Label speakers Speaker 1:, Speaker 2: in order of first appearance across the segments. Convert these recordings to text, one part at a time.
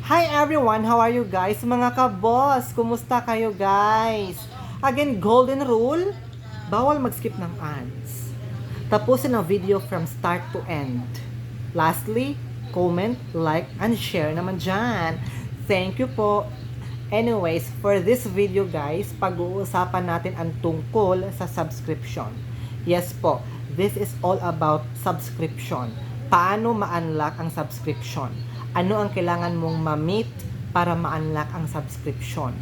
Speaker 1: Hi everyone! How are you guys? Mga ka-boss, kumusta kayo guys? Again, golden rule, bawal mag-skip ng ads. Tapusin ang video from start to end. Lastly, comment, like, and share naman dyan. Thank you po. Anyways, for this video guys, pag-uusapan natin ang tungkol sa subscription. Yes po, this is all about subscription. Paano ma-unlock ang subscription? Ano ang kailangan mong ma-meet para ma-unlock ang subscription?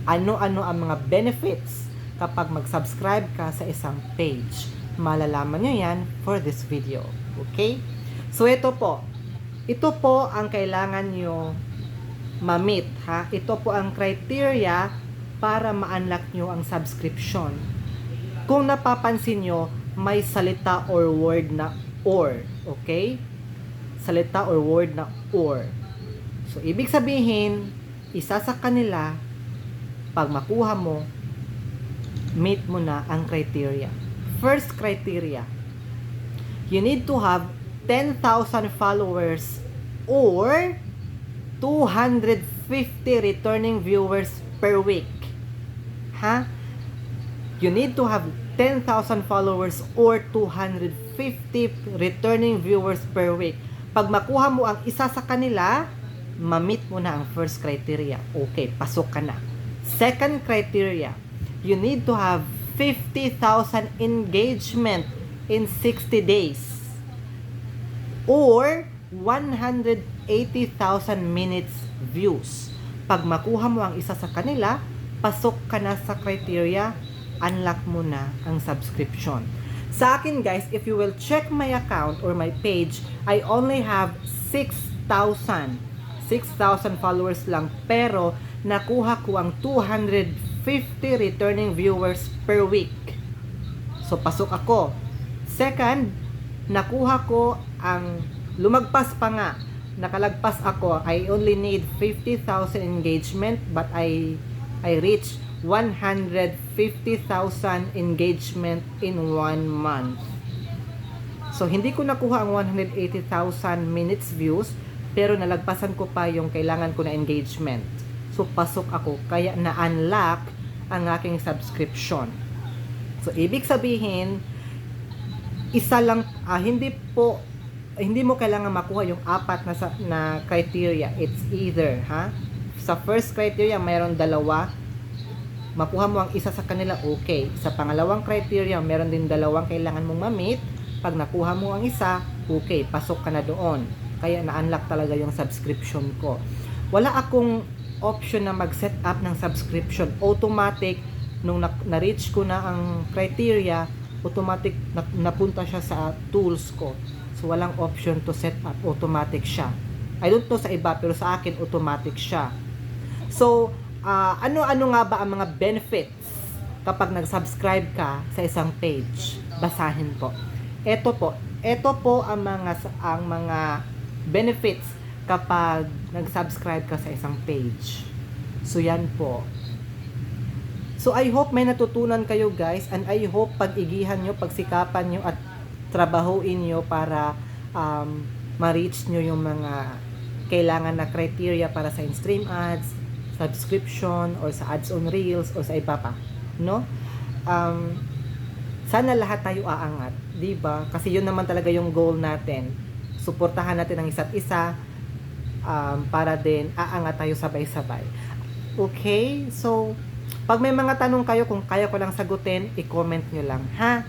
Speaker 1: Ano-ano ang mga benefits kapag mag-subscribe ka sa isang page? Malalaman nyo yan for this video. Okay? So ito po ang kailangan nyo ma-meet. Ito po ang criteria para ma-unlock nyo ang subscription. Kung napapansin nyo, may salita or word na or. Okay? Salita or word na or. So, ibig sabihin, isa sa kanila, pag makuha mo, meet mo na ang criteria. First criteria, you need to have 10,000 followers or 250 returning viewers per week. You need to have 10,000 followers or 250 returning viewers per week. Pag makuha mo ang isa sa kanila, ma-meet mo na ang first criteria. Okay, pasok ka na. Second criteria, you need to have 50,000 engagement in 60 days or 180,000 minutes views. Pag makuha mo ang isa sa kanila, pasok ka na sa criteria, unlock mo na ang subscription. Sa akin guys, if you will check my account or my page, I only have 6,000 followers lang, pero nakuha ko ang 250 returning viewers per week. So pasok ako. Second, nakuha ko ang lumagpas pa nga. Nakalagpas ako. I only need 50,000 engagement but I reached 150,000 engagement in 1 month. So, hindi ko nakuha ang 180,000 minutes views, pero nalagpasan ko pa yung kailangan ko na engagement. So, pasok ako, kaya na-unlock ang aking subscription. So, ibig sabihin, isa lang, hindi mo kailangan makuha yung apat na criteria. It's either, sa first criteria, mayroon dalawa, makuha mo ang isa sa kanila, okay. Sa pangalawang criteria, meron din dalawang kailangan mong ma-meet. Pag nakuha mo ang isa, okay, pasok ka na doon. Kaya na-unlock talaga yung subscription ko. Wala akong option na mag-set up ng subscription. Automatic, nung na-reach ko na ang criteria, automatic napunta siya sa tools ko. So, walang option to set up. Automatic siya. I don't know sa iba, pero sa akin, automatic siya. So, ano-ano nga ba ang mga benefits kapag nag-subscribe ka sa isang page? Basahin po. Ito po ang mga benefits kapag nag-subscribe ka sa isang page. So yan po. So I hope may natutunan kayo guys, and I hope pag-igihan nyo, pagsikapan nyo at trabahuin nyo para ma-reach nyo yung mga kailangan na criteria para sa in-stream ads, subscription, or sa ads on reels, or sa iba pa, no? Sana lahat tayo aangat, di ba? Kasi yun naman talaga yung goal natin. Suportahan natin ang isa't isa para din aangat tayo sabay-sabay. Okay? So, pag may mga tanong kayo, kung kaya ko lang sagutin, i-comment nyo lang, ha?